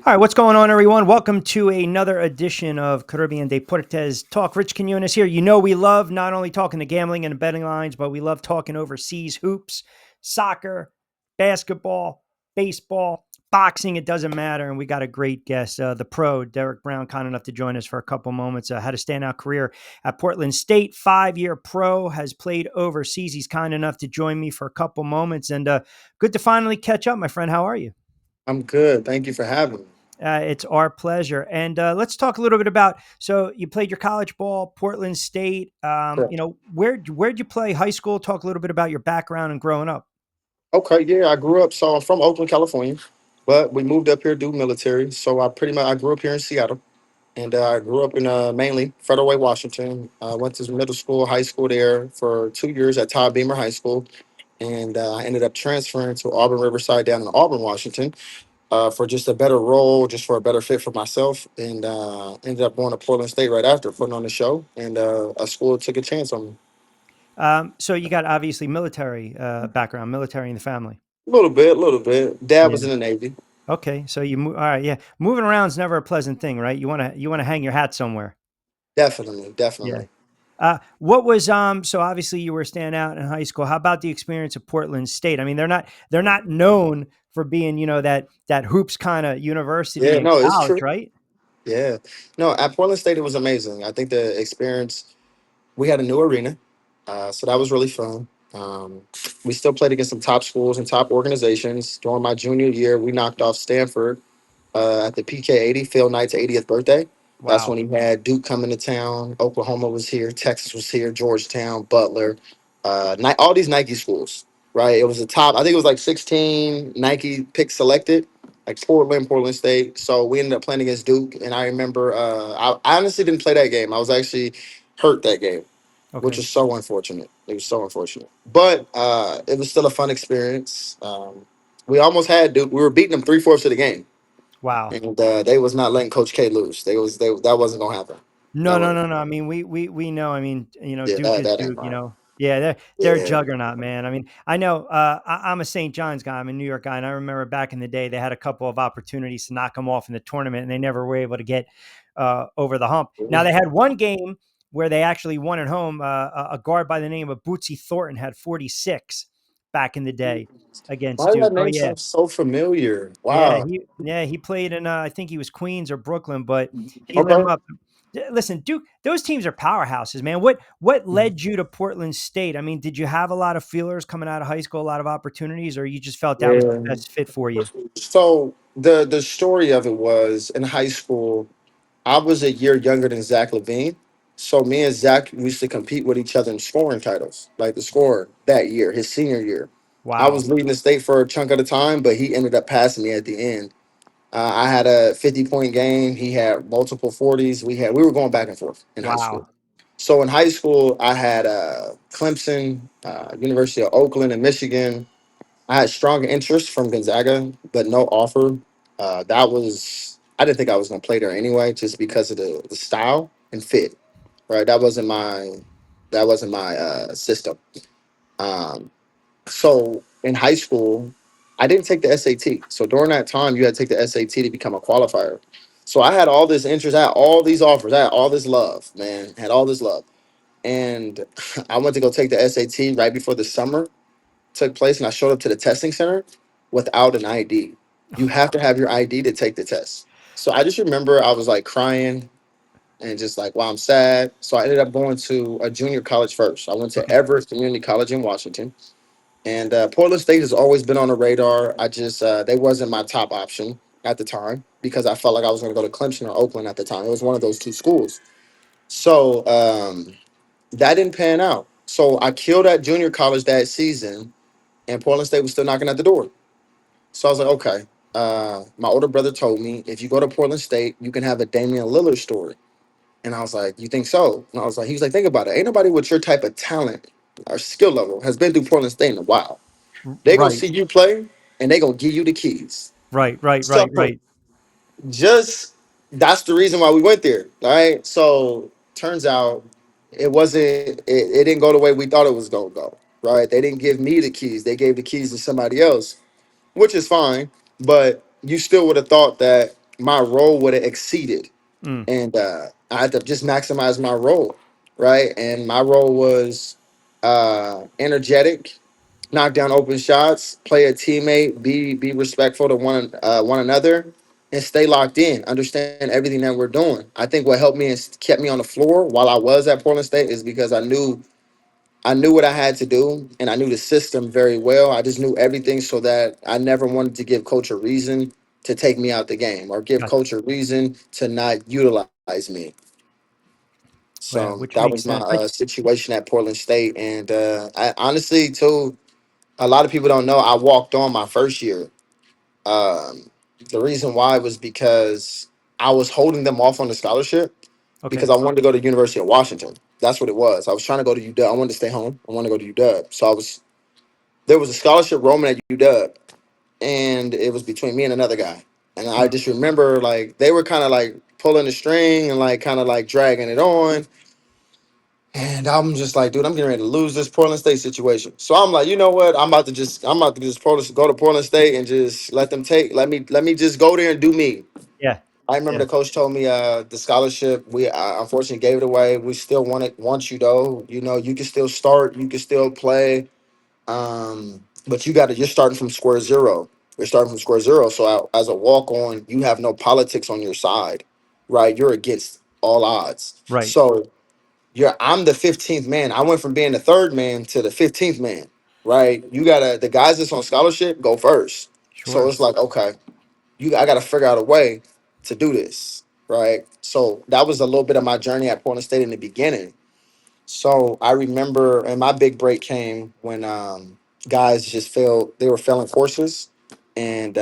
All right, what's going on, everyone? Welcome to another edition of Carribean Deportez Talk. Rich Quinones here. You know, we love not only talking the gambling and the betting lines, but we love talking overseas hoops, soccer, basketball, baseball, boxing. It doesn't matter. And we got a great guest, the pro, Derek Brown, kind enough to join us for a couple moments. Had a standout career at Portland State, 5-year pro, has played overseas. He's kind enough to join me for a couple moments. And good to finally catch up, my friend. How are you? I'm good. Thank you for having me. It's our pleasure. And let's talk a little bit about. So you played your college ball, Portland State. Correct. Where'd you play high school? Talk a little bit about your background and growing up. Okay, yeah, I grew up. So I'm from Oakland, California, but we moved up here to do military. So I grew up here in Seattle, and I grew up in mainly Federal Way, Washington. I went to middle school, high school there for 2 years at Todd Beamer High School, and I ended up transferring to Auburn Riverside down in Auburn, Washington, for just a better role, just for a better fit for myself, and ended up going to Portland State right after putting on the show, and a school took a chance on me. So you got obviously military background, military in the family. A little bit, a little bit. Dad Yeah. was in the Navy. Okay. So all right. Yeah. Moving around is never a pleasant thing, right? You want to hang your hat somewhere. Definitely, Yeah. definitely. What was so obviously you were standing out in high school. How about the experience of Portland State? I mean, they're not known for being, that hoops kind of university Yeah, in no, it's college, true. right? Yeah. No, at Portland State, it was amazing. I think the experience, we had a new arena. So that was really fun. We still played against some top schools and top organizations. During my junior year, we knocked off Stanford at the PK 80, Phil Knight's 80th birthday. That's when Wow. he had Duke coming to town. Oklahoma was here. Texas was here. Georgetown, Butler, all these Nike schools, right? It was the top, I think it was like 16 Nike picks selected, like Portland State. So we ended up playing against Duke. And I remember I honestly didn't play that game. I was actually hurt that game, which Okay. was so unfortunate. It was so unfortunate. But it was still a fun experience. We almost had Duke. We were beating them three-fourths of the game, Wow. and they was not letting Coach K lose. They that wasn't gonna happen. No, That no, was no, no. I mean, we know. I mean, yeah, Duke is that ain't Duke. right. Yeah, they're a Yeah. juggernaut, man. I mean, I know. I'm a St. John's guy. I'm a New York guy, and I remember back in the day they had a couple of opportunities to knock them off in the tournament, and they never were able to get over the hump. Now they had one game where they actually won at home. A guard by the name of Bootsy Thornton had 46 back in the day against Why does Duke. that Oh name yeah, sound so familiar? yeah, Wow. he played in I think he was Queens or Brooklyn, but he lit him Okay. up. Listen, Duke, those teams are powerhouses, man. What led you to Portland State? I mean, did you have a lot of feelers coming out of high school, a lot of opportunities, or you just felt that was the Yeah. best fit for you? So the story of it was in high school. I was a year younger than Zach Levine. So me and Zach used to compete with each other in scoring titles, like the scorer that year, his senior year. I Wow, was leading the state for a chunk of the time, but he ended up passing me at the end. I had a 50-point game. He had multiple 40s. We were going back and forth in high school. wow, So in high school, I had Clemson, University of Oakland, and Michigan. I had strong interest from Gonzaga, but no offer. That was I didn't think I was going to play there anyway, just because of the style and fit. Right, that wasn't my system. Um, so in high school, I didn't take the SAT. So during that time, you had to take the SAT to become a qualifier. So I had all this interest, I had all these offers, I had all this love, man, had all this love, and I went to go take the SAT right before the summer took place, and I showed up to the testing center without an ID. You have to have your ID to take the test. So I just remember I was like crying and just like, wow, I'm sad. So I ended up going to a junior college first. I went to okay, Everett Community College in Washington, and Portland State has always been on the radar. I just they wasn't my top option at the time because I felt like I was going to go to Clemson or Oakland at the time. It was one of those two schools. So that didn't pan out. So I killed at junior college that season, and Portland State was still knocking at the door. So I was like, okay. My older brother told me if you go to Portland State, you can have a Damian Lillard story. And I was like, you think so? And I was like, he was like, think about it. Ain't nobody with your type of talent or skill level has been through Portland State in a while. They gonna right, see you play and they gonna give you the keys. right, right, So right, right. just that's the reason why we went there. All right. So turns out it didn't go the way we thought it was gonna go. Right. They didn't give me the keys. They gave the keys to somebody else, which is fine. But you still would have thought that. my role would have exceeded, Mm, and I had to just maximize my role, right? And my role was energetic, knock down open shots, play a teammate, be respectful to one another, and stay locked in. Understand everything that we're doing. I think what helped me and kept me on the floor while I was at Portland State is because I knew what I had to do, and I knew the system very well. I just knew everything, so that I never wanted to give coach a reason to take me out the game or give gotcha. coach a reason to not utilize me. So Yeah, which that was makes my sense. situation at Portland State, and I honestly, too, a lot of people don't know I walked on my first year. Um, the reason why was because I was holding them off on the scholarship because Okay. I wanted to go to University of Washington. That's what it was. I was trying to go to UW. I wanted to stay home. I wanted to go to UW. So there was a scholarship roaming at UW, and it was between me and another guy. And I Mm, just remember like they were kind of like pulling the string and like kind of like dragging it on. And I'm just like, dude, I'm getting ready to lose this Portland State situation. So I'm like, you know what? I'm about to just go to Portland State and just let me just go there and do me. yeah. I remember Yeah. the coach told me the scholarship, we unfortunately gave it away. We still want you though. You know, you can still start, you can still play. But you're starting from square zero. You're starting from square zero. So as a walk on, you have no politics on your side, right? You're against all odds. Right. So I'm the 15th man. I went from being the third man to the 15th man, right? The guys that's on scholarship go first. So Sure. it's like, okay, I got to figure out a way to do this, right? So that was a little bit of my journey at Portland State in the beginning. So I remember, and my big break came when guys just failed. They were failing courses, and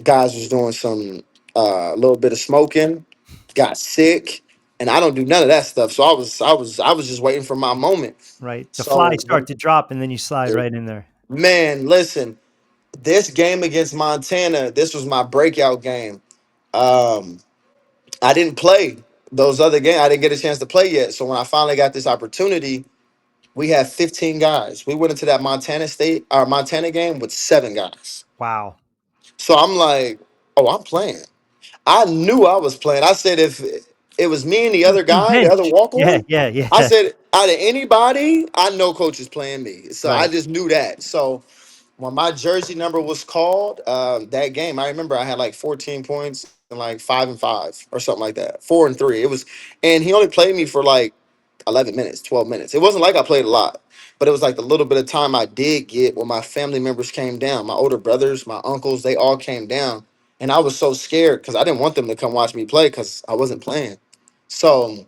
guys was doing some a little bit of smoking, got sick, and I don't do none of that stuff. So I was just waiting for my moment. Right. The So flies start to drop and then you slide right in there. man, listen, this game against Montana, this was my breakout game. Um, I didn't play those other games. I didn't get a chance to play yet. So when I finally got this opportunity, we had 15 guys. We went into that Montana game with 7 guys. Wow. So I'm like, oh, I'm playing. I knew I was playing. I said if it was me and the You other you guy, the other bench. walk Yeah. on, Yeah. I Yeah. said out of anybody, I know coach is playing me. So I Right. just knew that. So when my jersey number was called, that game, I remember I had like 14 points and like 5-5 or something like that, 4-3. It was, and he only played me for like 11 minutes, 12 minutes. It wasn't like I played a lot, but it was like the little bit of time I did get when my family members came down. My older brothers, my uncles, they all came down. And I was so scared because I didn't want them to come watch me play because I wasn't playing. So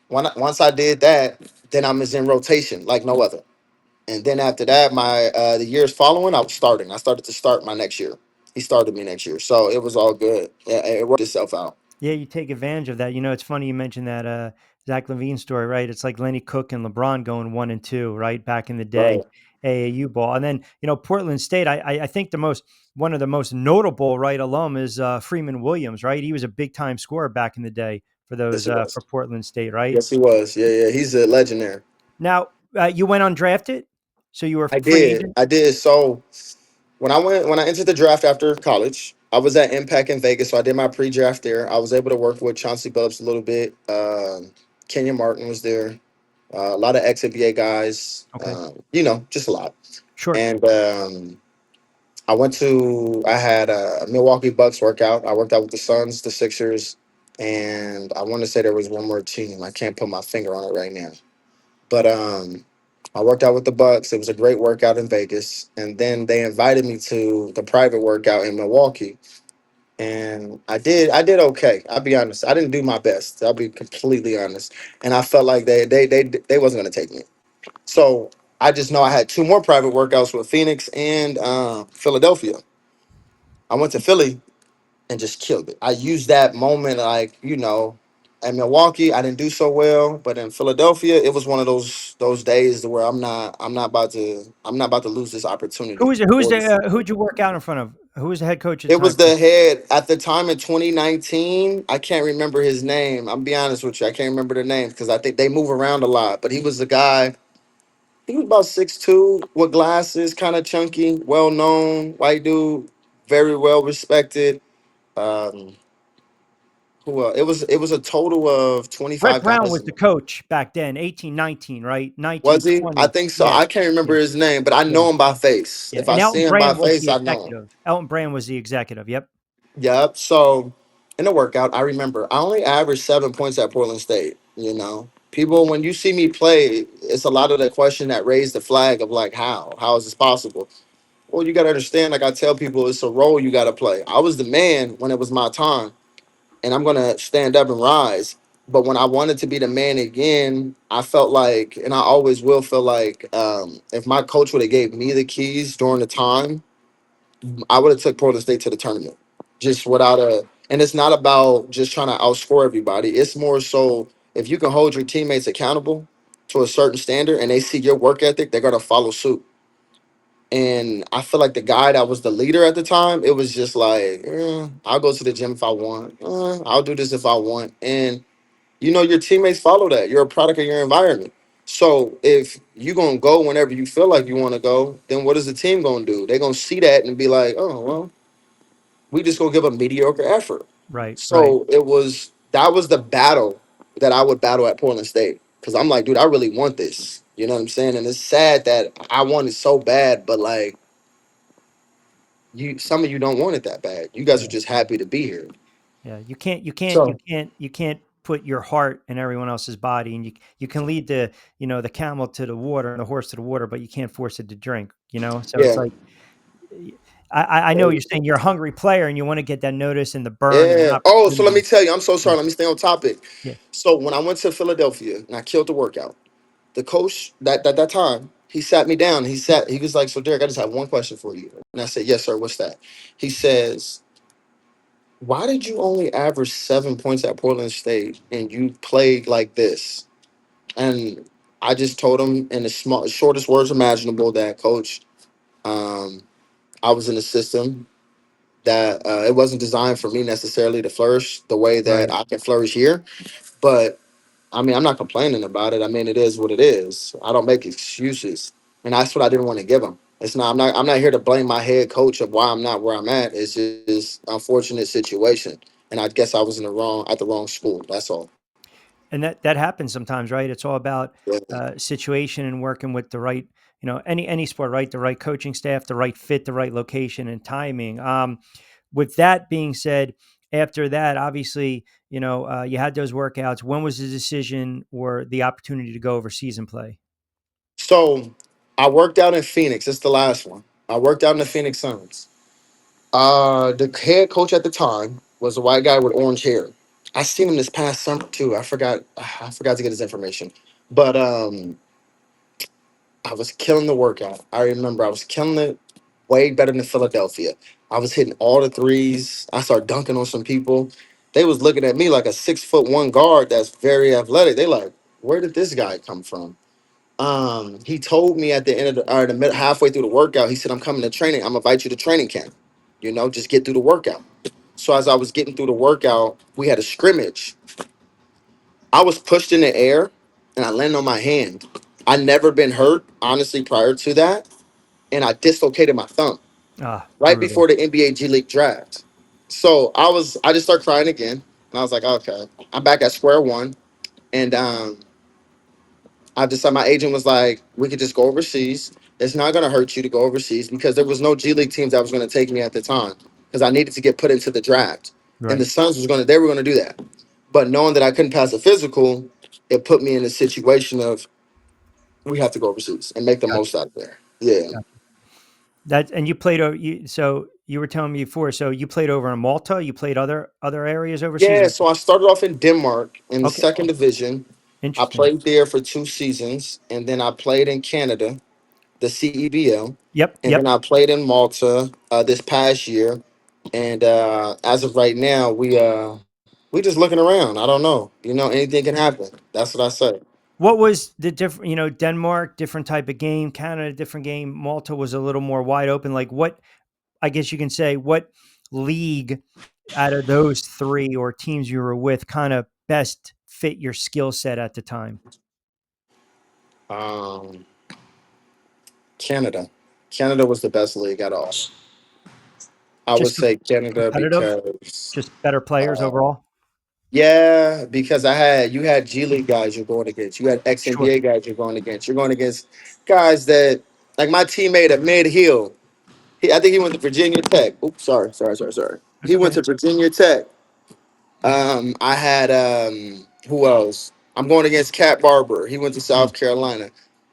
once I did that, then I was in rotation like no other. And then after that, my the years following, I was starting. I started to start my next year. He started me next year, so it was all good. It worked itself out. Yeah, you take advantage of that. You know, it's funny you mentioned that Zach Levine story, right? It's like Lenny Cook and LeBron going 1 and 2, right? Back in the day, Right. AAU ball. And then, Portland State, I think one of the most notable, right, alum is Freeman Williams, right? He was a big time scorer back in the day for Yes, those he was. for Portland State, right? Yes, he was. Yeah, yeah. He's a legend there. Now, you went undrafted, so you were I free did. agent. I did. So when I entered the draft after college, I was at Impact in Vegas, so I did my pre-draft there. I was able to work with Chauncey Billups a little bit. Kenyon Martin was there. A lot of ex-NBA guys. Okay, Just a lot. sure. And I had a Milwaukee Bucks workout. I worked out with the Suns, the Sixers, and I want to say there was one more team. I can't put my finger on it right now. But I worked out with the Bucks. It was a great workout in Vegas. And then they invited me to the private workout in Milwaukee. And I did okay. I'll be honest. I didn't do my best. I'll be completely honest. And I felt like they wasn't gonna take me. So I just know I had 2 more private workouts with Phoenix and Philadelphia. I went to Philly and just killed it. I used that moment, like at Milwaukee, I didn't do so well, but in Philadelphia, it was one of those days where I'm not about to lose this opportunity. Who'd you work out in front of? Who was the head coach at the It time was for you? the head at the time in 2019. I can't remember his name. I'm be honest with you, I can't remember the name because I think they move around a lot. But he was the guy. He was about 6'2", with glasses, kind of chunky, well known, white dude, very well respected. Um, who it was a total of Brett 25 Brown guys. was the coach back then, 18, 19, right? 19, Was he? I 20. think so. Yeah, I can't yeah, remember his name, but I yeah, know him by face. yeah. If I And see Elton him by Brand was face, the I know him. executive. Elton Brand was the executive. Yep. Yep. So in the workout, I remember I only averaged 7 points at Portland State. People, when you see me play, it's a lot of the question that raised the flag of like, how is this possible? Well, you got to understand. Like I tell people, it's a role you got to play. I was the man when it was my time, and I'm gonna stand up and rise. But when I wanted to be the man again, I felt like, and I always will feel like, if my coach would have gave me the keys during the time, I would have took Portland State to the tournament, just without a. And it's not about just trying to outscore everybody. It's more so if you can hold your teammates accountable to a certain standard, and they see your work ethic, they're gonna follow suit. And I feel like the guy that was the leader at the time, it was just like, I'll go to the gym if I want. I'll do this if I want. And your teammates follow that. You're a product of your environment. So if you're gonna go whenever you feel like you want to go, then what is the team gonna do? They're gonna see that and be like, oh well, we just gonna give a mediocre effort. Right, right. So that was the battle that I would battle at Portland State. Cause I'm like, dude, I really want this. You know what I'm saying? And it's sad that I want it so bad, but like some of you don't want it that bad. You guys are Yeah, just happy to be here. yeah. You So can't, you can't put your heart in everyone else's body, and you can lead the camel to the water and the horse to the water, but you can't force it to drink. So it's yeah, like I know you're saying you're a hungry player and you want to get that notice and the burn and yeah. Oh, so let me opportunity. tell you, I'm so Yeah, sorry. Let me stay on topic. yeah, So when I went to Philadelphia and I killed the workout, the coach that time, he sat me down. He was like, "So Derek, I just have one question for you." And I said, "Yes, sir. What's that?" He says, "Why did you only average 7 points at Portland State and you played like this?" And I just told him in the shortest words imaginable that, Coach, um, I was in a system that it wasn't designed for me necessarily to flourish the way that right. I can flourish here. But I mean, I'm not complaining about it. I mean, it is what it is. I don't make excuses, and that's what I didn't want to give them. It's not. I'm not here to blame my head coach of why I'm not where I'm at. It's just unfortunate situation, and I guess I was at the wrong school. That's all. And that happens sometimes, right? It's all about Yeah. situation and working with the right, any sport, right? The right coaching staff, the right fit, the right location and timing. With that being said, after that, obviously, you had those workouts. When was the decision or the opportunity to go overseas and play? So I worked out in Phoenix. It's the last one. I worked out in the Phoenix Suns. The head coach at the time was a white guy with orange hair. I seen him this past summer too. I forgot to get his information. But I was killing the workout. I remember I was killing it way better than Philadelphia. I was hitting all the threes. I started dunking on some people. They was looking at me like a 6'1" guard that's very athletic. They like, where did this guy come from? He told me at the end of halfway through the workout, he said, I'm coming to training. I'm gonna invite you to training camp. Just get through the workout. So as I was getting through the workout, we had a scrimmage. I was pushed in the air and I landed on my hand. I never been hurt, honestly, prior to that. And I dislocated my thumb Ah, right brutal. before the NBA G League draft. So I just started crying again. And I was like, okay, I'm back at square one. And I decided, my agent was like, we could just go overseas. It's not going to hurt you to go overseas because there was no G League teams that was going to take me at the time because I needed to get put into the draft. And the Right. Suns they were going to do that. But knowing that I couldn't pass a physical, it put me in a situation of we have to go overseas and make the Gotcha. most out of there. Yeah. Gotcha. That and you played over you so you were telling me before, so you played over in Malta, you played other areas overseas? Yeah. So I started off in Denmark in the Okay, second division. I interesting. played there for 2 seasons. And then I played in Canada, the CEBL. Yep, And then yep. I played in Malta this past year. And as of right now, we just looking around. I don't know. Anything can happen. That's what I say. What was the different, Denmark, different type of game, Canada, different game, Malta was a little more wide open. Like what I guess you can say, what league out of those 3 or teams you were with kind of best fit your skill set at the time? Um, Canada. Canada was the best league at all. I would Just say Canada competitive, because just better players uh, overall. yeah, because you had G League guys you're going against, you had ex Sure. NBA guys you're going against guys that like my teammate at Mid Hill. I think he went to Virginia Tech. Oops, sorry. That's He went okay. to Virginia Tech. I had who else? I'm going against Cat Barber. He went to Mm, South Carolina.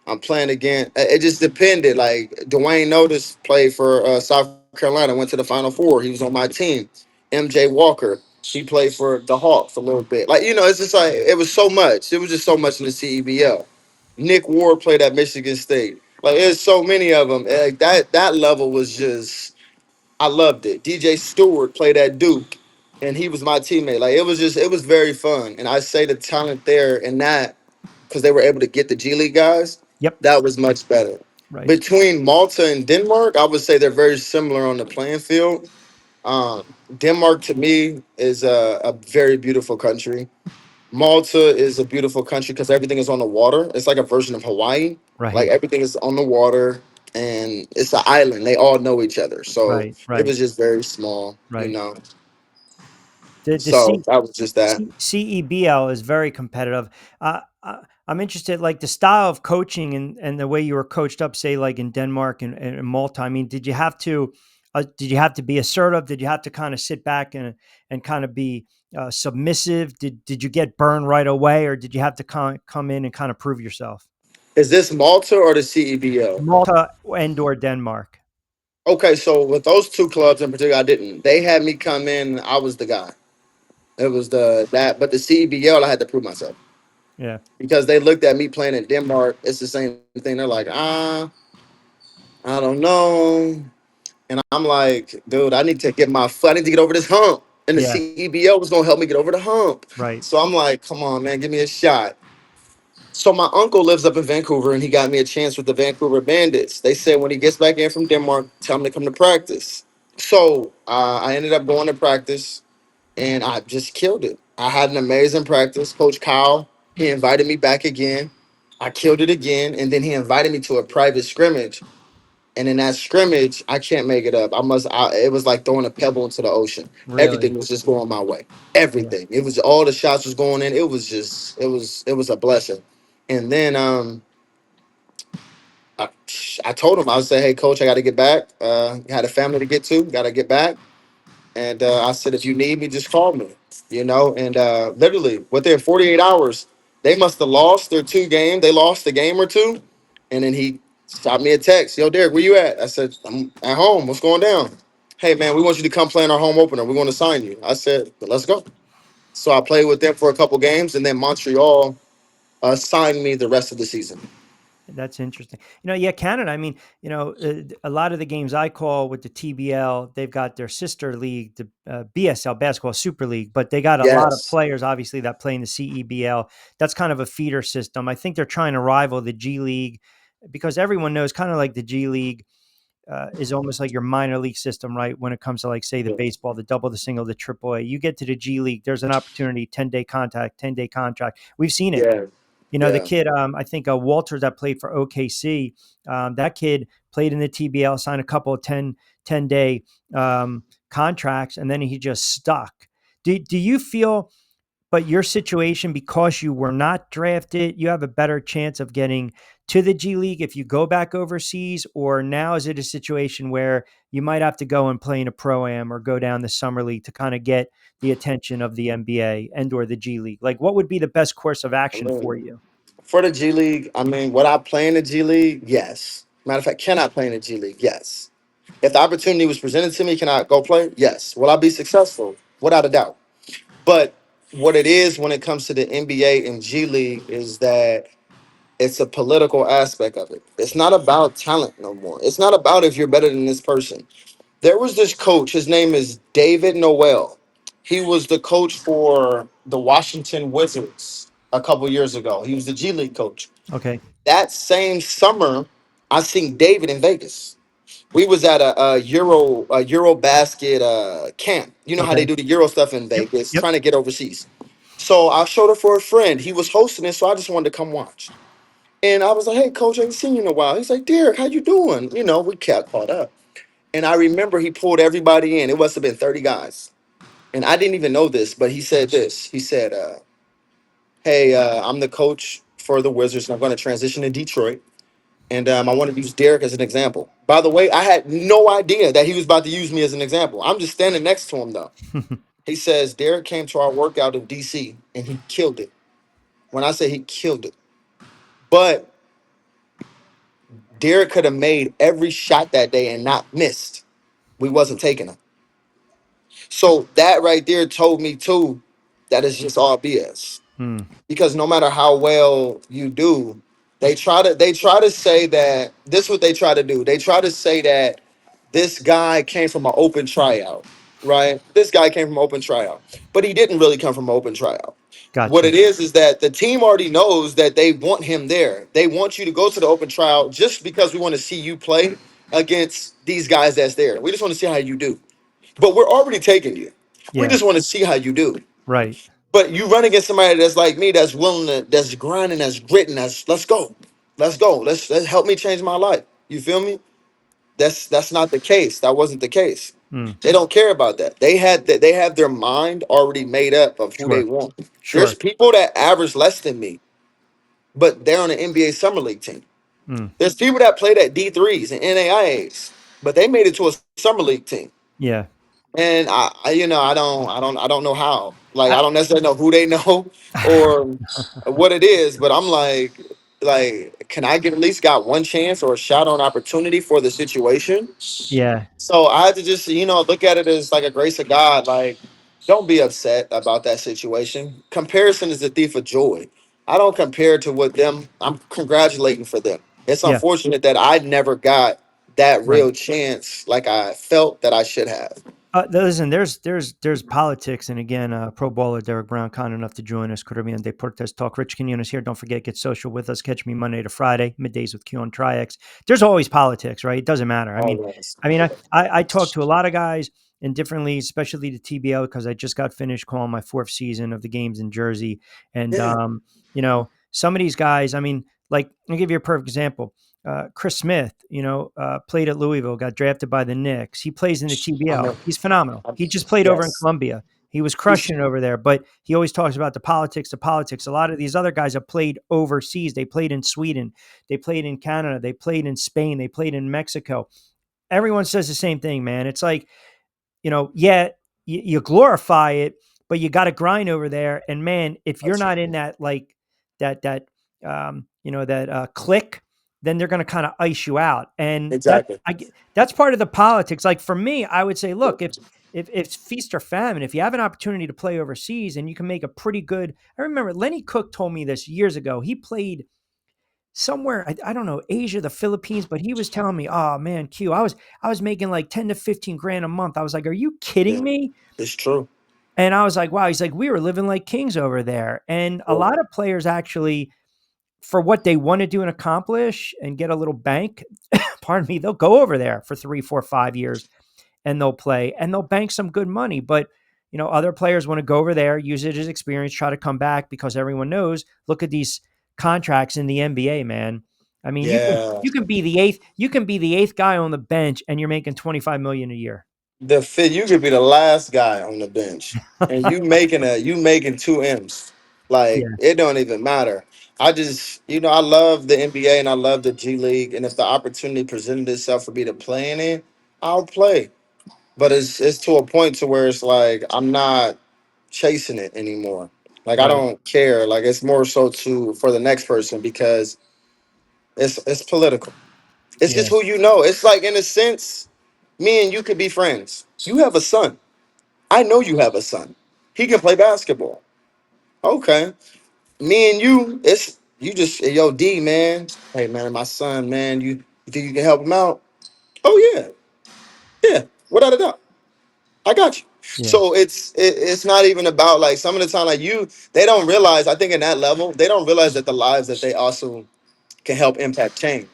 I'm playing again. It just depended. Like Dwayne Notice played for South Carolina, went to the Final Four. He was on my team. MJ Walker, she played for the Hawks a little bit. Like it's just like it was so much. It was just so much in the CEBL. Nick Ward played at Michigan State. Like there's so many of them. Like that level was just I loved it. DJ Stewart played at Duke, and he was my teammate. Like it was very fun. And I say the talent there and that because they were able to get the G League guys, yep. that was much better. Right. Between Malta and Denmark, I would say they're very similar on the playing field. Um, Denmark to me is a very beautiful country. Malta is a beautiful country because everything is on the water. It's like a version of Hawaii. Like Right. everything is on the water and it's an island. They all know each other. So Right. it Right. was just very small, you Right. know. The So that was just that. CEBL is very competitive. I'm interested, like the style of coaching and the way you were coached up, say, like in Denmark and Malta. I mean, did you have to be assertive? Did you have to kind of sit back and kind of be submissive? Did you get burned right away, or did you have to come in and kind of prove yourself? Is this Malta or the CEBL? Malta and or Denmark. Okay, so with those two clubs in particular, I didn't. They had me come in. I was the guy. It was but the CEBL, I had to prove myself Yeah. because they looked at me playing in Denmark. It's the same thing. They're like, I don't know. And I'm like, dude, I need to get my foot. I need to get over this hump. And the Yeah. CEBL was gonna help me get over the hump. Right. So I'm like, come on, man, give me a shot. So my uncle lives up in Vancouver, and he got me a chance with the Vancouver Bandits. They said when he gets back in from Denmark, tell him to come to practice. So I ended up going to practice, and I just killed it. I had an amazing practice. Coach Kyle, he invited me back again. I killed it again, and then he invited me to a private scrimmage. And in that scrimmage, I can't make it up. It was like throwing a pebble into the ocean. Really. Everything was just going my way. Yeah. Everything. It was all the shots was going in. It was a blessing. And then I, I told him I would say, hey coach, I got to get back. Had a family to get to. Got to get back. And I said, if you need me, just call me. And literally within 48 hours, they must have lost their two game. They lost the game or two. And then he shot me a text. Yo, Derek, where you at? I said, I'm at home. What's going down? Hey, man, we want you to come play in our home opener. We're going to sign you. I said, let's go. So I played with them for a couple games. And then Montreal signed me the rest of the season. That's interesting. Yeah, Canada. I mean, a lot of the games I call with the TBL, they've got their sister league, the BSL Basketball Super League, but they got a lot of Yes. players, obviously, that play in the CEBL. That's kind of a feeder system. I think they're trying to rival the G League because everyone knows, kind of like the G League is almost like your minor league system, right? When it comes to, like, say, the Yeah. baseball, the double, the single, the triple A, you get to the G League, there's an opportunity, 10-day contact, 10-day contract. We've seen it. Yeah. The Yeah. kid, I think Walters that played for OKC, that kid played in the TBL, signed a couple of 10-day contracts, and then he just stuck. Do you feel, but your situation, because you were not drafted, you have a better chance of getting to the G League if you go back overseas? Or now is it a situation where you might have to go and play in a pro-am or go down the summer league to kind of get the attention of the NBA and or the G League? Like, what would be the best course of I action for mean, you? for the G League, I mean, would I play in the G League? Yes. Matter of fact, can I play in the G League? Yes. If the opportunity was presented to me, can I go play? Yes. Will I be successful? Without a doubt. But what it is when it comes to the NBA and G League is that it's a political aspect of it. It's not about talent no more. It's not about if you're better than this person. There was this coach, his name is David Noel. He was the coach for the Washington Wizards a couple years ago. He was the G League coach. Okay. That same summer, I seen David in Vegas. We was at a Euro basket camp. You know how they Okay. do the Euro stuff in Yep. Vegas, Yep. trying to get overseas. So I showed up for a friend. He was hosting it, so I just wanted to come watch. And I was like, "Hey, coach, I ain't seen you in a while." He's like, "Derek, how you doing?" We kept caught up. And I remember he pulled everybody in. It must have been 30 guys. And I didn't even know this, but he said this. He said, hey, I'm the coach for the Wizards, and I'm going to transition to Detroit. And I want to use Derek as an example. By the way, I had no idea that he was about to use me as an example. I'm just standing next to him, though. He says, Derek came to our workout in DC, and he killed it. When I say he killed it. But Derek could have made every shot that day and not missed. We wasn't taking them. So that right there told me, too, that it's just all BS. Hmm. Because no matter how well you do, they try to say that this is what they try to do. They try to say that this guy came from an open tryout, right? This guy came from an open tryout, but he didn't really come from an open tryout. What Gotcha. it is that the team already knows that they want him there. They want you to go to the open tryout just because we want to see you play against these guys that's there. We just want to see how you do. But we're already taking you. We Yeah. just want to see how you do. Right. But you run against somebody that's like me, that's willing to, that's grinding, that's gritting, that's let's go, let's help me change my life. You feel me? That's not the case. That wasn't the case. Hmm. They don't care about that. They have their mind already made up of who they Sure. want. There's Sure. people that average less than me, but they're on the NBA summer league team. Hmm. There's people that played at D3s and NAIAs, but they made it to a summer league team. Yeah. And I don't know how. Like I, I don't necessarily know who they know or what it is, but I'm like, can I get at least got one chance or a shot on opportunity for the situation? yeah. So I had to just, look at it as like a grace of God. Like, don't be upset about that situation. Comparison is the thief of joy. I don't compare to what them. I'm congratulating for them. It's Yeah. unfortunate that I never got that Right. real chance like I felt that I should have. Listen, there's politics, and again, pro baller Derek Brown, kind enough to join us. Carribean Deportez Talk. Rich Quinones here. Don't forget, get social with us. Catch me Monday to Friday, middays with Q on Tri-X. There's always politics, right? It doesn't matter. I mean, Always. I mean, I talk to a lot of guys in different leagues, especially the TBL, because I just got finished calling my fourth season of the games in Jersey, and Yeah. some of these guys. I mean, like I'll give you a perfect example. Chris Smith, played at Louisville, got drafted by the Knicks. He plays in the I TBL. know. He's phenomenal. I- He just played over in yes. Columbia. He was He's crushing it over there, but he always talks about the politics, the politics. A lot of these other guys have played overseas. They played in Sweden. They played in Canada. They played in Spain. They played in Mexico. Everyone says the same thing, man. It's like, yeah, you glorify it, but you got to grind over there. And man, if you're that's not in that, like that click, then they're going to kind of ice you out. And exactly. that's part of the politics. Like for me, I would say, look, if it's feast or famine, if you have an opportunity to play overseas and you can make a pretty good, I remember Lenny Cook told me this years ago. He played somewhere, I don't know, Asia, the Philippines, but he was telling me, oh man, Q, I was making like 10 to 15 grand a month. I was like, are you kidding Yeah. me? It's true. And I was like, wow. He's like, we were living like kings over there. And a Yeah. lot of players actually, for what they want to do and accomplish and get a little bank, pardon me, they'll go over there for 3, 4, 5 years and they'll play and they'll bank some good money. But other players want to go over there, use it as experience, try to come back because everyone knows. Look at these contracts in the NBA, man. I mean, you can Yeah. you can be the eighth guy on the bench, and you're making 25 million a year. The fit, you could be the last guy on the bench, and you making two M's. Like Yeah, it don't even matter. I just, I love the NBA and I love the G League, and if the opportunity presented itself for me to play in it, I'll play. But it's to a point to where it's like I'm not chasing it anymore. Like I right. don't care. Like it's more so to for the next person because it's political. It's just Yeah, who you know. It's like in a sense, me and you could be friends. You have a son. I know you have a son. He can play basketball. Okay. Me and you, it's you just yo D man. Hey man, my son, man, you think you can help him out? Oh yeah, yeah. Without a doubt. I got you. yeah, So it's not even about like some of the time like they don't realize, I think in that level, they don't realize that the lives that they also can help impact change.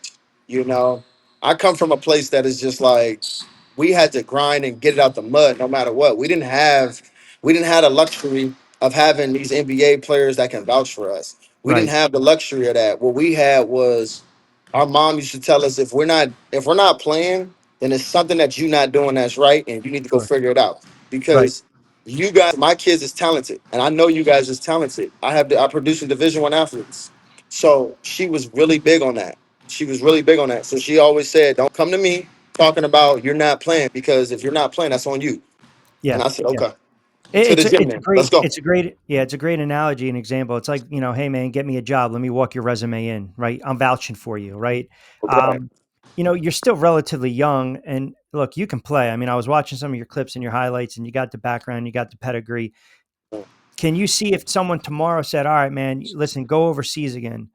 You know, I come from a place that is just like we had to grind and get it out the mud no matter what. We didn't have the luxury of having these NBA players that can vouch for us. We didn't right. have the luxury of that. What we had was our mom used to tell us if we're not playing, then it's something that you're not doing that's right, and you need to go Sure. figure it out. Right. Because you guys, my kids is talented, and I know you guys is talented. I produce Division 1 athletes, so she was really big on that. She was really big on that. So she always said, "Don't come to me talking about you're not playing, because if you're not playing, that's on you." And Yeah. I said, Yeah. "Okay, to the gym, then. Let's go." It's a great analogy and example. It's like, hey man, get me a job. Let me walk your resume in, right? I'm vouching for you, right? Right. Um, you're still relatively young and look, you can play. I mean, I was watching some of your clips and your highlights and you got the background, you got the pedigree. Can you see if someone tomorrow said, "All right, man, listen, go overseas again.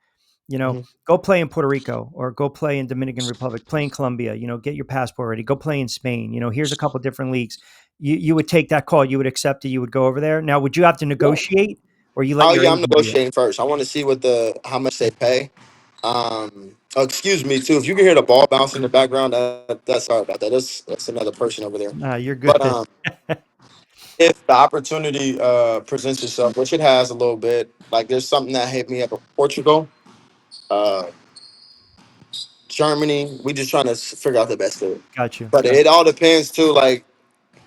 Mhm. Go play in Puerto Rico or go play in Dominican Republic, play in Colombia, get your passport ready, go play in Spain. Here's a couple different leagues." You would take that call, you would accept it, you would go over there. Now, would you have to Yeah. negotiate or you let Oh your yeah, I'm agent do it? negotiating first. I want to see what how much they pay. Oh, excuse me too. If you can hear the ball bounce in the background, that's sorry about that. That's another person over there. Nah, you're But good. if the opportunity presents itself, which it has a little bit, like there's something that hit me up in Portugal, uh, Germany. We just trying to figure out the best fit. Got you. But Got it all depends too. Like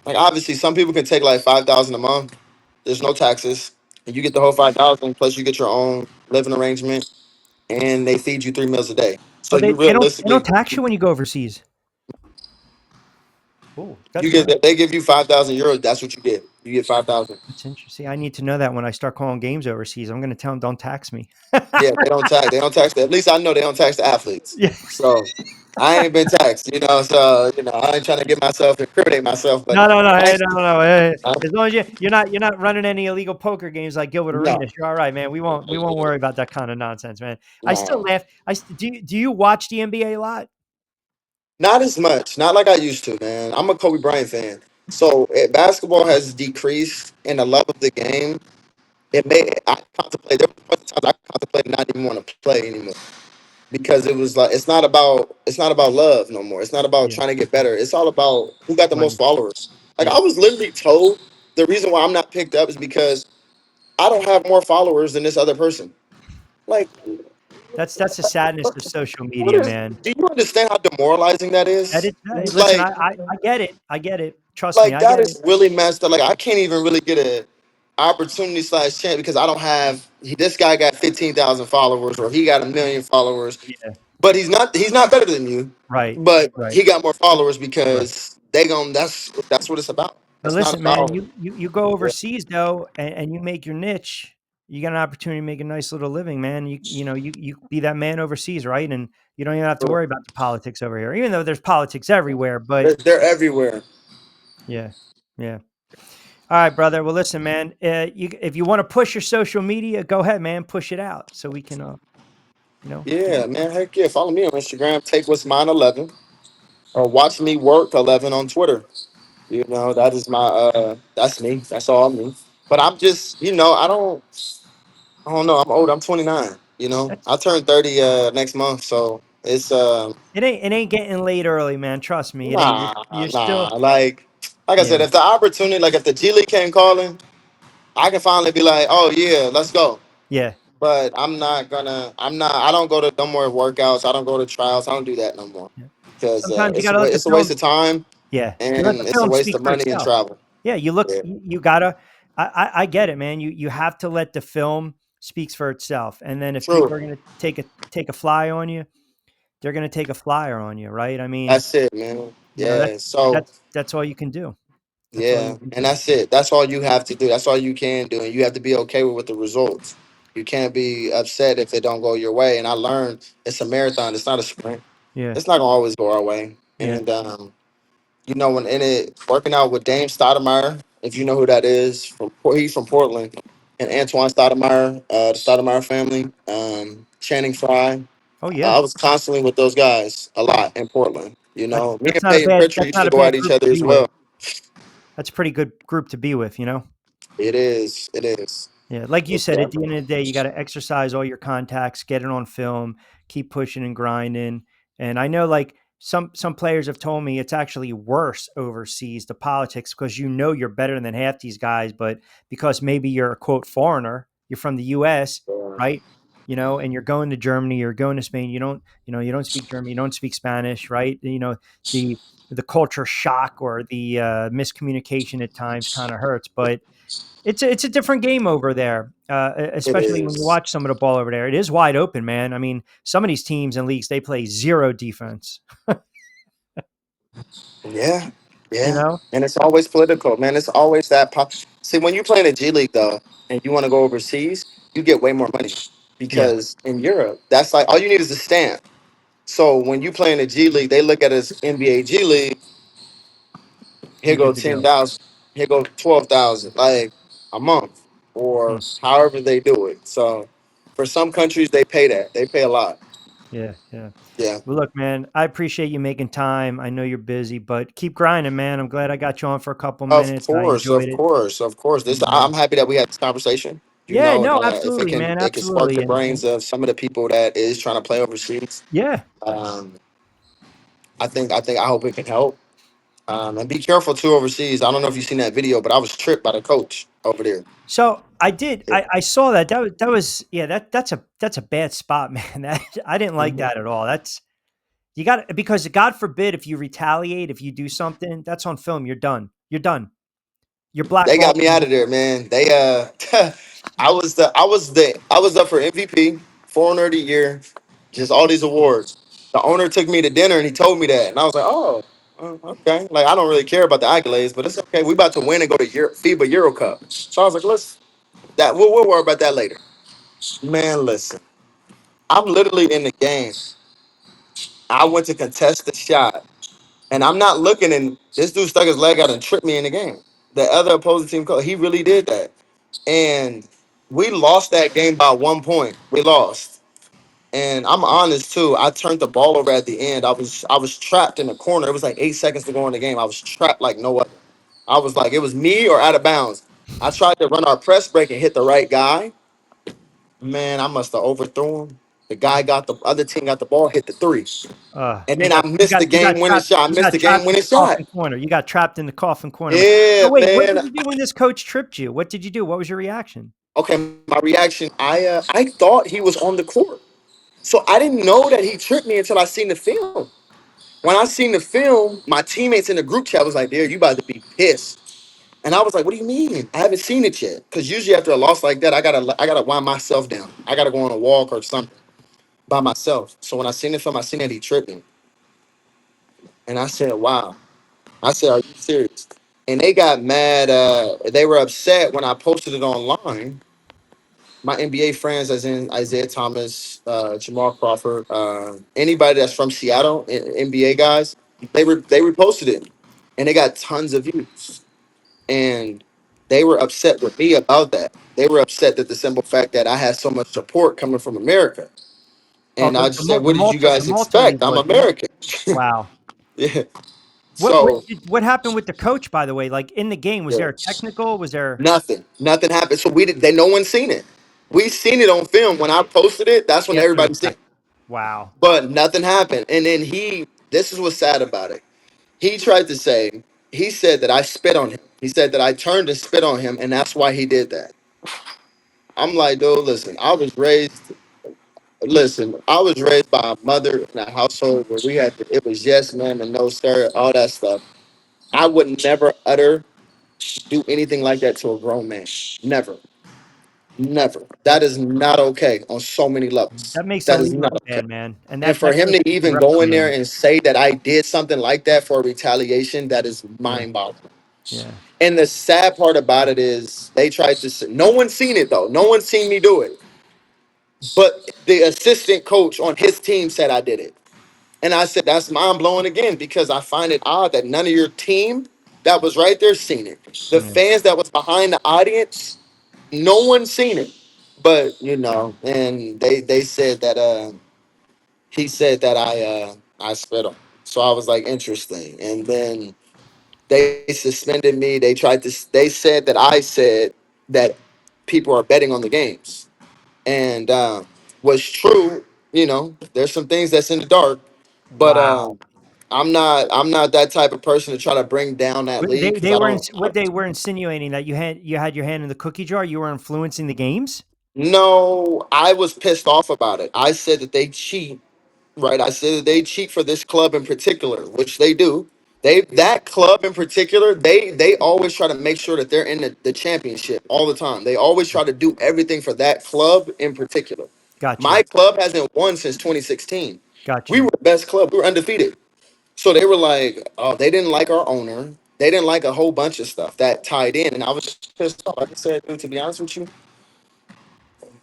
obviously, some people can take like 5,000 a month. There's no taxes, and you get the whole 5,000 plus you get your own living arrangement, and they feed you 3 meals a day. So Oh, you they don't realistically, tax you when you go overseas. Oh, you that's get they give you 5,000 euros. That's what you get. You get 5,000. that's interesting. I need to know that when I start calling games overseas. I'm going to tell them don't tax me. Yeah, they don't tax. They don't tax. At least I know they don't tax the athletes. Yeah. So I ain't been taxed. So I ain't trying to get myself incriminate myself, but No, no, no, I hey, ain't, no, no, hey, I, as long as you're not running any illegal poker games like Gilbert no, Arenas, you're all right, man. We won't worry about that kind of nonsense, man. I still no, laugh. Do you watch the NBA a lot? not as much. Not like I used to, man. I'm a Kobe Bryant fan. So basketball has decreased in the love of the game. It may I contemplate. There were times I contemplated not even want to play anymore, because it was like it's not about love no more. It's not about Yeah, trying to get better. It's all about who got the most money. followers. Like Yeah, I was literally told the reason why I'm not picked up is because I don't have more followers than this other person. Like that's the sadness of social what media, is? man. Do you understand how demoralizing that That is? is, hey, listen, Like I get it. I get it. Trust me, like I that get it. is really messed up. Like I can't even really get a opportunity slash chance because I don't have. This guy got 15,000 followers, or he got 1 million followers. Yeah, But he's not better than you. right, But right, he got more followers right. because they gon' that's what it's about. But It's not listen, man, about you go yeah, overseas though, and you make your niche. You got an opportunity to make a nice little living, man. You be that man overseas, right? And you don't even have to worry about the politics over here, even though there's politics everywhere. But they're everywhere. yeah, yeah. All right, brother. Well, listen, man. If you want to push your social media, go ahead, man. Push it out so we can, you know. Yeah, man. Heck yeah. Follow me on Instagram. Take what's mine 11, or watch me work 11 on Twitter. That is that's me. That's all me. But I'm just I don't know. I'm old. I'm 29. That's I turned 30 next month, so it's it ain't getting late early, man. Trust me, it ain't. You're nah, you're nah. still, Like I said, yeah, if the opportunity, like if the G League came calling, I can finally be like, oh yeah, let's go. yeah, But I'm not gonna. I'm not. I don't go to no more workouts. I don't go to trials. I don't do that no more yeah. because Sometimes you got to let the it's a waste film. of time, Yeah, you let and the it's a film waste speak of for money and itself. travel. Yeah, Yeah, you gotta. I get it, man. You have to let the film speaks for itself, and then if people true. are gonna take a fly on you, they're gonna take a flyer on you, right? I mean, That's it, man. that's Yeah. So that's all you can do. That's all you yeah, can and do. that's it. That's all you have to do. That's all you can do, and you have to be okay with the results. You can't be upset if it don't go your way. And I learned it's a marathon. It's not a sprint. Yeah, It's not gonna always go our way. yeah. And when in it working out with Dame Stoudemire, if you know who that is, he's from Portland, and Antoine Stoudemire, the Stoudemire family, Channing Frye. Oh yeah. I was constantly with those guys a lot in Portland. That's Me that's and not a Peyton bad Pritchard that's used not to a go at bad each group to other be as with. well. That's a pretty good group to be with, you know? It is. It is. Yeah, like you It's said, at the definitely. end of the day, you gotta exercise all your contacts, get it on film, keep pushing and grinding, and I know, like, some players have told me it's actually worse overseas, the politics, because you're better than half these guys, but because maybe you're a, quote, "foreigner," you're from the US, right? and you're going to Germany, you're going to Spain, you don't speak German, you don't speak Spanish, right? The the culture shock or the miscommunication at times kind of hurts, but it's a different game over there, It especially when you is. watch some of the ball over there. It is wide open, man. I mean, some of these teams and leagues they play zero defense. Yeah, You yeah. know? And it's always political, man. It's always that pop. See, when you play in the G League though, and you want to go overseas, you get way more money Yeah, because in Europe, that's like all you need is a stamp. So when you play in the G League, they look at it as NBA G League. Here you're go good to 10,000. go. Here go 12,000, like a month, Hmm. or however they do it. So for some countries, they pay that. They pay a lot. Yeah, yeah. Yeah. Well, look, man, I appreciate you making time. I know you're busy, but keep grinding, man. I'm glad I got you on for a couple Of minutes. I course, enjoyed of it. course, of course. This And I'm happy that we had this conversation. yeah, no, If absolutely, man, it can spark absolutely. the And brains of some of the people that is trying to play overseas. yeah. Um, I hope it can help. And be careful too overseas. I don't know if you've seen that video, but I was tripped by the coach over there. So I did. Yeah. I saw that. That was yeah. That's a bad spot, man. That I didn't like Mhm. that at all. That's you got because God forbid if you retaliate, if you do something, that's on film. You're done. You're done. You're They blackballed got me from out the of there, league. man. They I was up for MVP, foreigner of the year, just all these awards. The owner took me to dinner and he told me that, and I was like, okay. Like I don't really care about the accolades, but it's okay. We about to win and go to FIBA Euro Cup. So I was like, we'll worry about that later. Man, listen, I'm literally in the game. I went to contest the shot, and I'm not looking. And this dude stuck his leg out and tripped me in the game. The other opposing team coach, he really did that. And we lost that game by 1 point. We lost. And I'm honest too. I turned the ball over at the end. I was trapped in the corner. It was like 8 seconds to go in the game. I was trapped like no other. I was like, it was me or out of bounds. I tried to run our press break and hit the right guy. Man, I must have overthrew him. The guy got the other team got the ball, hit the three. And You then I got you missed got the you got game winning trapped. shot. I You missed got the game trapped in winning the shot. coffin corner. You got trapped in the coffin corner, man. Yeah, So wait, what man. did you do when this coach tripped you? What did you do? What was your reaction? Okay, my reaction. I thought he was on the court. So I didn't know that he tripped me until I seen the film. When I seen the film, my teammates in the group chat was like, "Dude, you about to be pissed." And I was like, "What do you mean? I haven't seen it yet." Because usually after a loss like that, I gotta wind myself down. I gotta go on a walk or something by myself. So when I seen the film, I seen that he tripping, and I said, "Wow." I said, "Are you serious?" And they got mad. They were upset when I posted it online. My NBA friends, as in Isaiah Thomas, Jamal Crawford, anybody that's from Seattle, NBA guys, they reposted it, and they got tons of views. And they were upset with me about that. They were upset that the simple fact that I had so much support coming from America. Oh, And I just said, "What did you The guys Malta expect? league I'm was it? American." Wow. Yeah. What So what happened with the coach, by the way? Like in the game, was yeah, there a technical? Was there nothing happened. So we did. They no one seen it. We seen it on film. When I posted it, that's when after the everybody seen fact? it. Wow. But nothing happened. And then this is what's sad about it. He tried to say, he said that I spit on him. He said that I turned to spit on him, and that's why he did that. I'm like, dude, I was raised by a mother in a household where it was yes, ma'am, and no, sir, all that stuff. I would never do anything like that to a grown man. Never. Never. That is not okay on so many levels. That makes the That is league not look okay. bad, man. And And for that him coach to should be even go in there reprimanded. and say that I did something like that for retaliation, that is Yeah. mind boggling. Yeah. And the sad part about it is they tried to say, no one's seen it though. No one's seen me do it. But the assistant coach on his team said I did it. And I said, that's mind blowing again, because I find it odd that none of your team that was right there seen it. The Yeah. fans that was behind the audience, no one seen it. But and they said that he said that I spit him. So I was like, interesting. And then they suspended me. They said that I said that people are betting on the games. And was true, there's some things that's in the dark, but Wow. I'm not that type of person to try to bring down that They league because they I were don't. what they were insinuating that you had your hand in the cookie jar. You were influencing the games. No, I was pissed off about it. I said that they cheat, right? I said that they cheat for this club in particular, which they do. That club in particular, they always try to make sure that they're in the championship all the time. They always try to do everything for that club in particular. Got you. My club hasn't won since 2016. Got We you. were the best club. We were undefeated. So they were like, oh, they didn't like our owner. They didn't like a whole bunch of stuff that tied in. And I was just pissed off. I just said, dude, to be honest with you,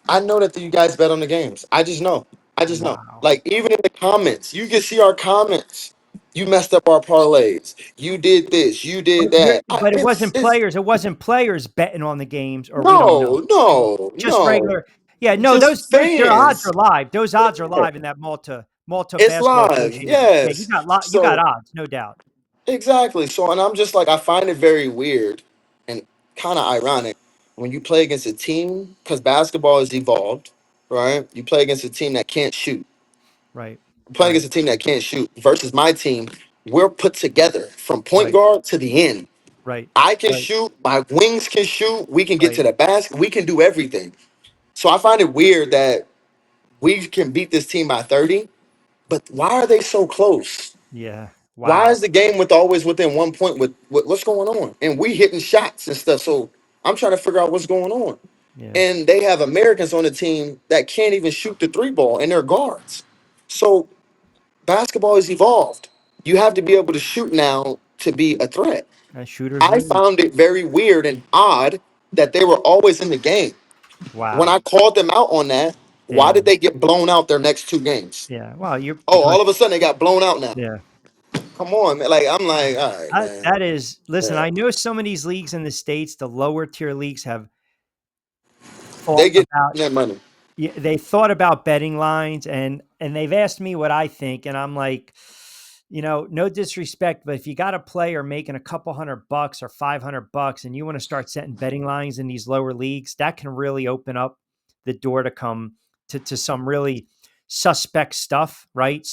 I know that you guys bet on the games. I just know. I just know. Wow. Like even in the comments, you can see our comments. You messed up our parlays. You did this. You did that. But it wasn't It's players. It wasn't players betting on the games, or we don't know. no, no, Just no. regular. Yeah, no, Just those their odds are fans. live. Those odds are Yeah. live in that Malta It's Basketball live. Association. Yeah, Yes. you got So odds, no doubt. exactly. So and I'm just like I find it very weird and kind of ironic when you play against a team because basketball has evolved, right? You play against a team that can't shoot. Right. Playing Right. against a team that can't shoot versus my team, we're put together from point Right. guard to the end. Right. I can Right. shoot, my wings can shoot, we can get Right. to the basket, we can do everything. So I find it weird that we can beat this team by 30, but why are they so close? Yeah. Why Wow. is the game with always within 1 point with what's going on? And we hitting shots and stuff. So I'm trying to figure out what's going on. Yeah. And they have Americans on the team that can't even shoot the three ball and they're guards. So basketball has evolved. You have to be able to shoot now to be a threat. Shooters I lead. found it very weird and odd that they were always in the game. When Wow. I called them out on that, why Yeah. did they get blown out their next two games? Yeah. Well, you're Oh, because all of a sudden they got blown out now. yeah. Come on, man. Like I'm like, all right, man. That is, listen, Yeah. I know some of these leagues in the States, the lower tier leagues have thought They get about, that money. yeah, they thought about betting lines, and they've asked me what I think, and I'm like, no disrespect, but if you got a player making a couple $100 or $500 and you want to start setting betting lines in these lower leagues, that can really open up the door to come to some really suspect stuff, right?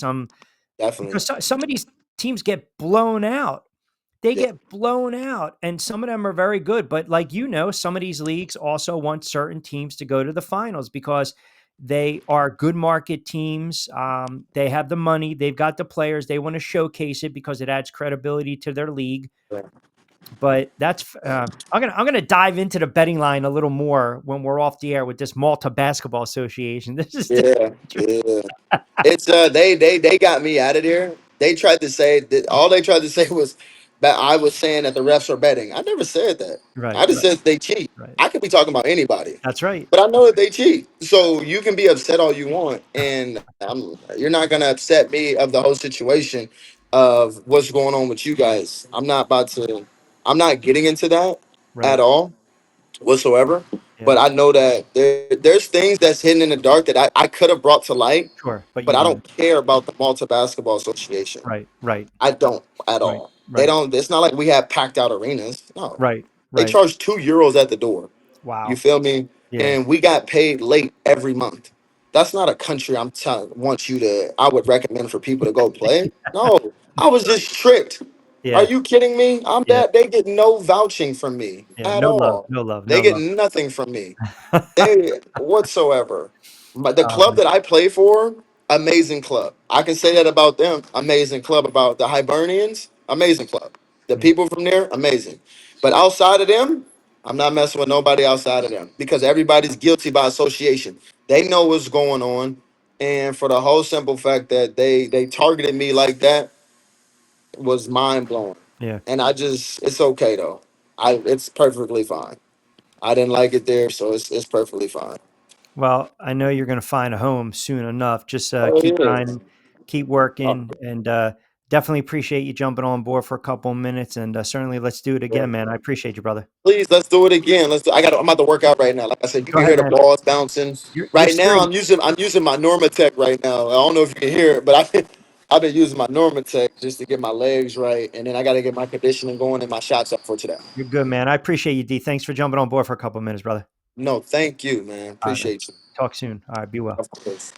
Definitely. Because some of these teams get blown out. They Yeah. get blown out, and some of them are very good. But like some of these leagues also want certain teams to go to the finals because they are good market teams. They have the money, they've got the players, they want to showcase it because it adds credibility to their league. Yeah. But I'm gonna dive into the betting line a little more when we're off the air with this Malta Basketball Association. Yeah. Yeah. It's they got me out of there. They tried to say that all they tried to say was that I was saying that the refs are betting. I never said that. Right, I just right, said they cheat. right. I could be talking about anybody, That's right. but I know that they cheat. So you can be upset all you want, and you're not gonna upset me of the whole situation of what's going on with you guys. I'm not about to. I'm not getting into that at Right. all whatsoever. Yeah. But I know that there's things that's hidden in the dark that I could have brought to light, Sure. But but you I didn't. don't care about the Malta Basketball Association. Right. Right. I don't at Right. all. They Right. don't. It's not like we have packed out arenas. No, Right. they Right. charge €2 at the door. You Wow. feel me? Yeah. And we got paid late every month. That's not a country I'm telling want you to. I would recommend for people to go play. No, I was just tricked. Are Yeah. you kidding me? I'm Yeah. that they get no vouching from me Yeah. at No love. all. No love. They No get love. nothing from me. They whatsoever. But the club Um, that I play for, amazing club. I can say that about them. Amazing club. About the Hibernians, amazing club. The yeah. people from there, amazing. But outside of them, I'm not messing with nobody outside of them because everybody's guilty by association. They know what's going on, and for the whole simple fact that they targeted me like that was mind blowing. Yeah. And I just, it's okay though. It's perfectly fine. I didn't like it there, so it's perfectly fine. Well, I know you're going to find a home soon enough. Just Oh keep yeah. grinding, keep Oh, working, and definitely appreciate you jumping on board for a couple of minutes. And certainly, let's do it yeah. again, man. I appreciate you, brother. Please, let's do it again. Let's do. I'm about to work out right now. Like I said, you Go can ahead, hear the man. balls bouncing. You're Right now, straight. I'm using my Normatec right now. I don't know if you can hear it, but I've been using my Normatec just to get my legs right, and then I got to get my conditioning going and my shots up for today. You're good, man. I appreciate you, D. Thanks for jumping on board for a couple of minutes, brother. No, thank you, man. All right, man. Appreciate you. Talk soon. All right. Be well. Of course.